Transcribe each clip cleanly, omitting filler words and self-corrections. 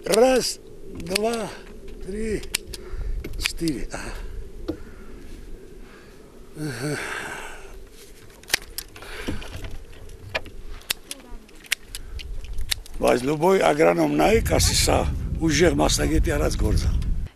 Раз, два, три, четыре. Բայց լուբոյ ագրանոմ նայի կասի սա ուժեղ մասնագետի արած գործը։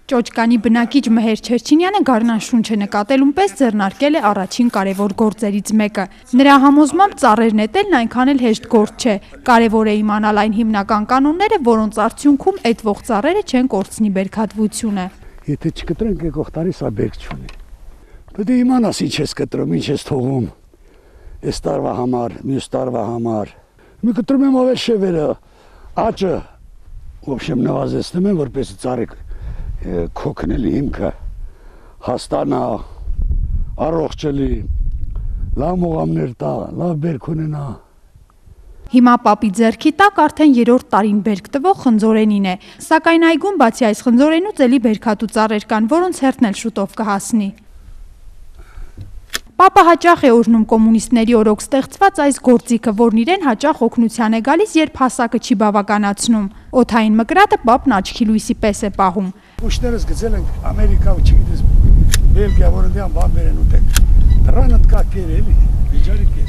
Ճոճկանի բնակիչ Մհեր Չերչինյանը գարնան շունչ է նկատելուն պես ձեռնարկել է առաջին կարևոր գործերից մեկը։ Նրա համոզմամբ ծառեր նետելն այնքան էլ հեշտ գործ չէ։ Կարևոր է իմանալ այն հիմնական կանոնները, որոնց արդյունքում էտվող ծառերը չեն կորցնի բերքատվությունը։ Եթե չկտրենք եկող տարի սա բերք չունի։ Պետք է իմանաս ինչ ես կտրում, ինչ ես թողում։ Այս տարվա համար, մյուս տարվա համար։ Մի կտրում եմ ավել շևերը, աճը, ոբշեմ նվազեցնում եմ, որպեսզի ծառիկ քոքնելի հիմքը հաստանա, առողջելի, լավ մողամներ տա, լավ բերք ունենա։ Հիմա պապի ձեռքի տակ արդեն 3-րդ տարին բերք տվող խնձորենին է, սակայն այգում բացի այս խնձորենուց էլի բերքատու ծառեր կան, որոնց հերթն էլ շուտով կհասնի։ Պապը հաճախ է օրհնում կոմունիստների օրոք ստեղծված այս գործիքը, որն իրեն հաճախ օգնության է գալիս, երբ հասակը չի բավականացնում։ Օդային մկրատը պապն աչքի լույսի պես է պահում։ Ուշներս գցել ենք Ամերիկա, չգիտես, Բելգիա, որոնց բան են ուտենք։ Դրանդ կակեր էլի, վիճարիկ է։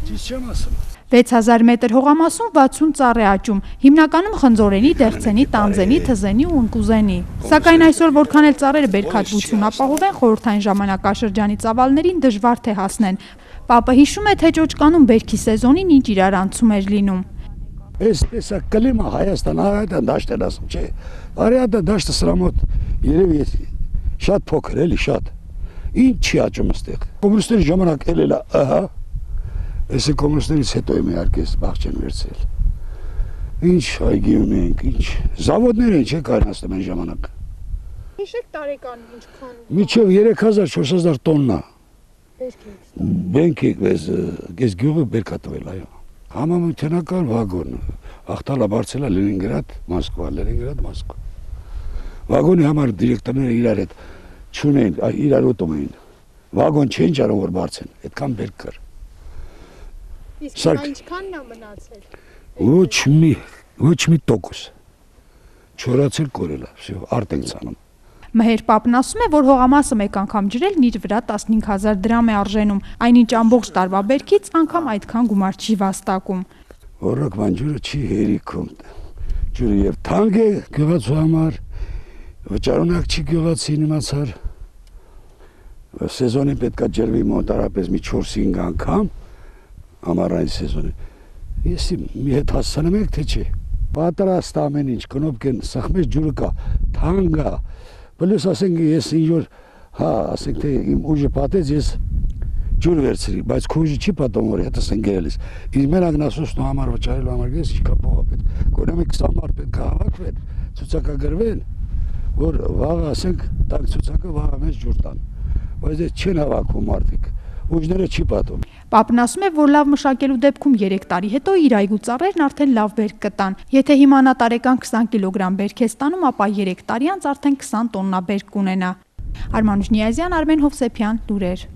Ճիշտ չեմ ասում։ 6000 մետր հողամասում 60 ծառ է աճում, հիմնականում խնձորենի, դեղցենի, տանձենի, թզենի ու ընկուզենի։ Սակայն այսօր որքան էլ ծառերը բերքատվություն ապահովեն, խորհրդային ժամանակաշրջանի ծավալներին դժվար թե հասնեն։ Պապը հիշում է, թե Ճոճկանում բերքի սեզոնին ինչ իրարանցում էր լինում։ Էս կլիմա Հայաստան, Արարատյան դաշտն ասում, չէ։ Արարատյան դաշտը սրա մոտ երևի շատ փոքր էլի, շատ։ Ինչ չի աճում այստեղ։ Կոմունիստների ժամանակ ելել է, ահա։ Այսը կոմունիստներից հետո եմ իհարկե բաղ չեն վերցել։ Ինչ այգի ունենք, ինչ զավոդներ են, չէ՞ կայացնում են ժամանակ։ Հիշեք տարեկան ինչքան։ Միջև 3000-4000 տոննա։ Բերք ես գյուղը բերքատվել, այո։ Համամիութենական վագոն, աղտալա բարձելա Լենինգրադ, Մոսկվա, Լենինգրադ, Մոսկվա։ Վագոնի համար դիրեկտորները իրար հետ չունեն, իրար ուտում էին։ Վագոն չեն ճարում որ բարձեն, այդքան բերք կար։ Իսկ ինչքանն է մնացել։ Ոչ մի տոկոս։ Չորացել կորել է, всё, արդ ենք ցանում։ Մհեր պապն ասում է, որ հողամասը մեկ անգամ ջրելն իր վրա 15000 դրամ է արժենում, այնինչ ամբողջ տարվա բերքից անգամ այդքան գումար չի վաստակում։ Ռոռոկման ջուրը չի հերիքում։ Ջուրը եւ թանկ է գյուղացու համար, վճարունակ չի գյուղացին իմացար։ Սեզոնին պետքա ջրվի մոտարապես մի 4-5 անգամ, ամառային սեզոնին։ Ես մի հետ հասցնում եք թե չէ։ Պատրաստ ամեն ինչ, կնոպկեն, սխմես ջուրը կա, թանկ է։ Պլյուս ասենք ես ինչ-որ, հա, ասենք թե իմ ուժը պատեց, ես ջուր վերցրի, բայց քո ուժը չի պատում, որ հետս են գերելիս։ Իր մենակ նասոսնու համար վճարելու համար գես ինչքա փող պետք։ Գոնե 20 մարդ պետք է հավաքվեն, ցուցակագրվեն, որ վաղը ասենք տակ ցուցակը վաղը մեզ ջուր տան։ Բայց ես չեն հավաքում մարդիկ, ուժները չի պատում։ Պապն ասում է, որ լավ մշակելու դեպքում 3 տարի հետո իր այգու ծառերն արդեն լավ բերք կտան։ Եթե հիմա նա տարեկան 20 կիլոգրամ բերք է ստանում, ապա 3 տարի անց արդեն 20 տոննա բերք կունենա։ Արմանուշ Նիազյան, Արմեն Հովսեփյան, լուրեր։